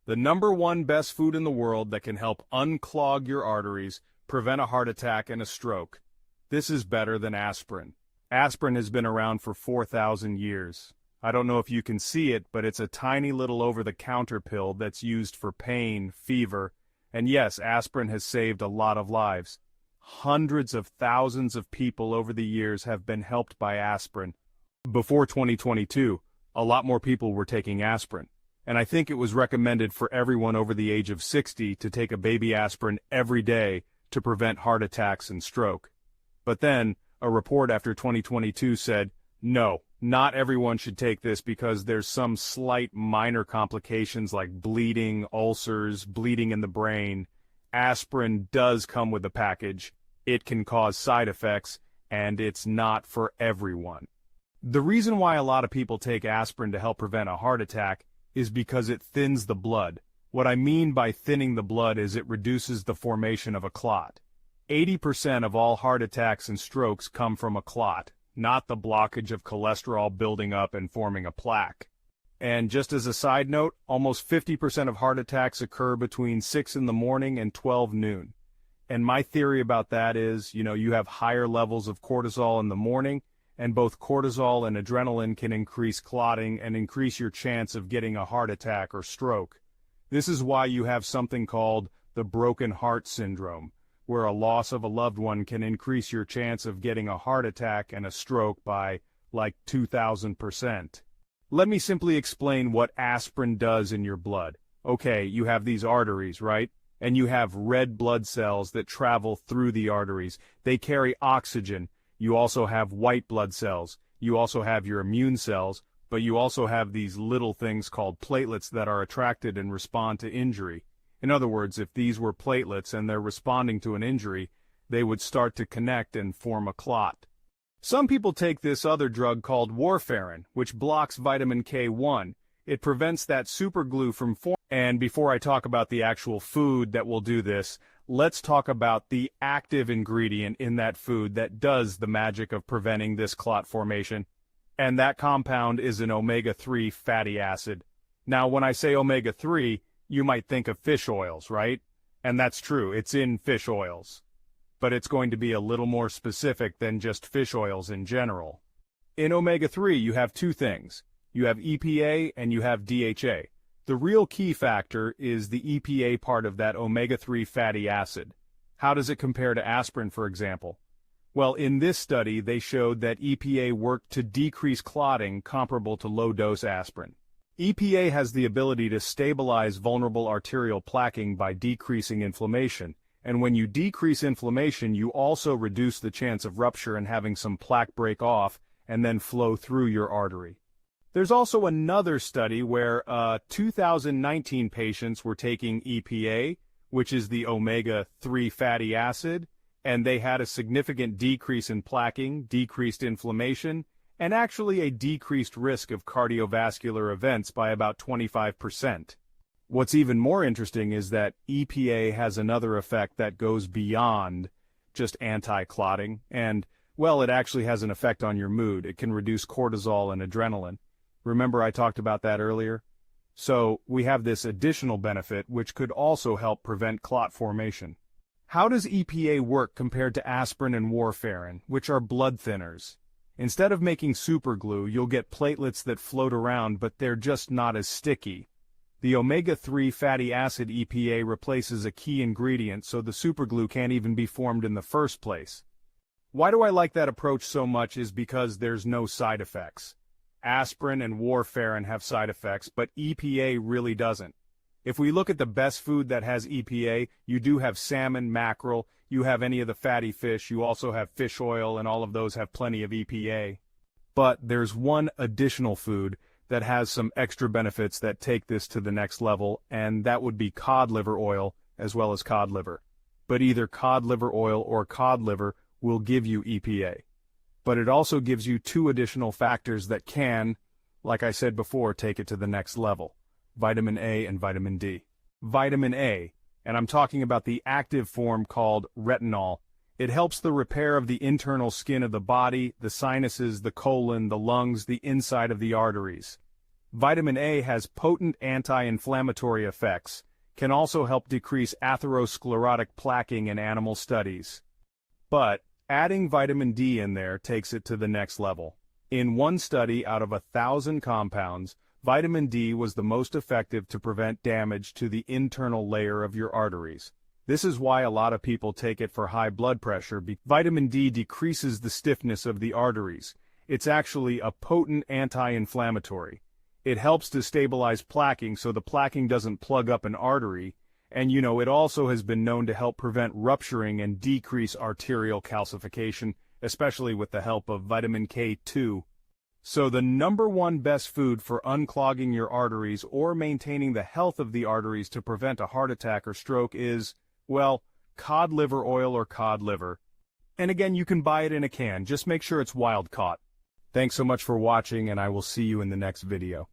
The number one best food in the world that can help unclog your arteries, prevent a heart attack and a stroke. This is better than aspirin. Aspirin has been around for 4,000 years. I don't know if you can see it, but it's a tiny little over-the-counter pill that's used for pain, fever, and yes, aspirin has saved a lot of lives. Hundreds of thousands of people over the years have been helped by aspirin. Before 2022, a lot more people were taking aspirin, and I think it was recommended for everyone over the age of 60 to take a baby aspirin every day to prevent heart attacks and stroke. But then, a report after 2022 said, no, not everyone should take this because there's some slight minor complications like bleeding, ulcers, bleeding in the brain. Aspirin does come with a package. It can cause side effects, and it's not for everyone. The reason why a lot of people take aspirin to help prevent a heart attack is because it thins the blood. What I mean by thinning the blood is it reduces the formation of a clot. 80% of all heart attacks and strokes come from a clot, not the blockage of cholesterol building up and forming a plaque. And just as a side note, almost 50% of heart attacks occur between 6 in the morning and 12 noon. And my theory about that is, you have higher levels of cortisol in the morning, and both cortisol and adrenaline can increase clotting and increase your chance of getting a heart attack or stroke. This is why you have something called the broken heart syndrome, where a loss of a loved one can increase your chance of getting a heart attack and a stroke by, like, 2,000%. Let me simply explain what aspirin does in your blood. Okay, you have these arteries, right? And you have red blood cells that travel through the arteries. They carry oxygen. You also have white blood cells. You also have your immune cells, but you also have these little things called platelets that are attracted and respond to injury. In other words, if these were platelets and they're responding to an injury, they would start to connect and form a clot. Some people take this other drug called warfarin, which blocks vitamin K1. It prevents that superglue from forming. And before I talk about the actual food that will do this, let's talk about the active ingredient in that food that does the magic of preventing this clot formation. And that compound is an omega-3 fatty acid. Now, when I say omega-3, you might think of fish oils, right? And that's true, it's in fish oils. But it's going to be a little more specific than just fish oils in general. In omega-3, you have two things. You have EPA and you have DHA. The real key factor is the EPA part of that omega-3 fatty acid. How does it compare to aspirin, for example? Well, in this study, they showed that EPA worked to decrease clotting comparable to low-dose aspirin. EPA has the ability to stabilize vulnerable arterial plaquing by decreasing inflammation, and when you decrease inflammation, you also reduce the chance of rupture and having some plaque break off and then flow through your artery. There's also another study where 2019 patients were taking EPA, which is the omega-3 fatty acid, and they had a significant decrease in plaquing, decreased inflammation, and actually a decreased risk of cardiovascular events by about 25%. What's even more interesting is that EPA has another effect that goes beyond just anti-clotting, and, well, it actually has an effect on your mood. It can reduce cortisol and adrenaline. Remember I talked about that earlier? So we have this additional benefit which could also help prevent clot formation. How does EPA work compared to aspirin and warfarin, which are blood thinners? Instead of making superglue, you'll get platelets that float around, but they're just not as sticky. The omega-3 fatty acid EPA replaces a key ingredient, so the superglue can't even be formed in the first place. Why do I like that approach so much is because there's no side effects. Aspirin and warfarin have side effects, but EPA really doesn't. If we look at the best food that has EPA, you do have salmon, mackerel, you have any of the fatty fish, you also have fish oil, and all of those have plenty of EPA. But there's one additional food that has some extra benefits that take this to the next level, and that would be cod liver oil as well as cod liver. But either cod liver oil or cod liver will give you EPA. But it also gives you two additional factors that can, like I said before, take it to the next level: vitamin A and vitamin D. Vitamin A, and I'm talking about the active form called retinol. It helps the repair of the internal skin of the body, the sinuses, the colon, the lungs, the inside of the arteries. Vitamin A has potent anti-inflammatory effects, can also help decrease atherosclerotic plaquing in animal studies. But adding vitamin D in there takes it to the next level. In one study out of 1,000 compounds, vitamin D was the most effective to prevent damage to the internal layer of your arteries. This is why a lot of people take it for high blood pressure. Vitamin D decreases the stiffness of the arteries. It's actually a potent anti-inflammatory. It helps to stabilize plaquing so the plaquing doesn't plug up an artery, and it also has been known to help prevent rupturing and decrease arterial calcification, especially with the help of vitamin K2. So the number one best food for unclogging your arteries or maintaining the health of the arteries to prevent a heart attack or stroke is, well, cod liver oil or cod liver. And again, you can buy it in a can, just make sure it's wild caught. Thanks so much for watching, and I will see you in the next video.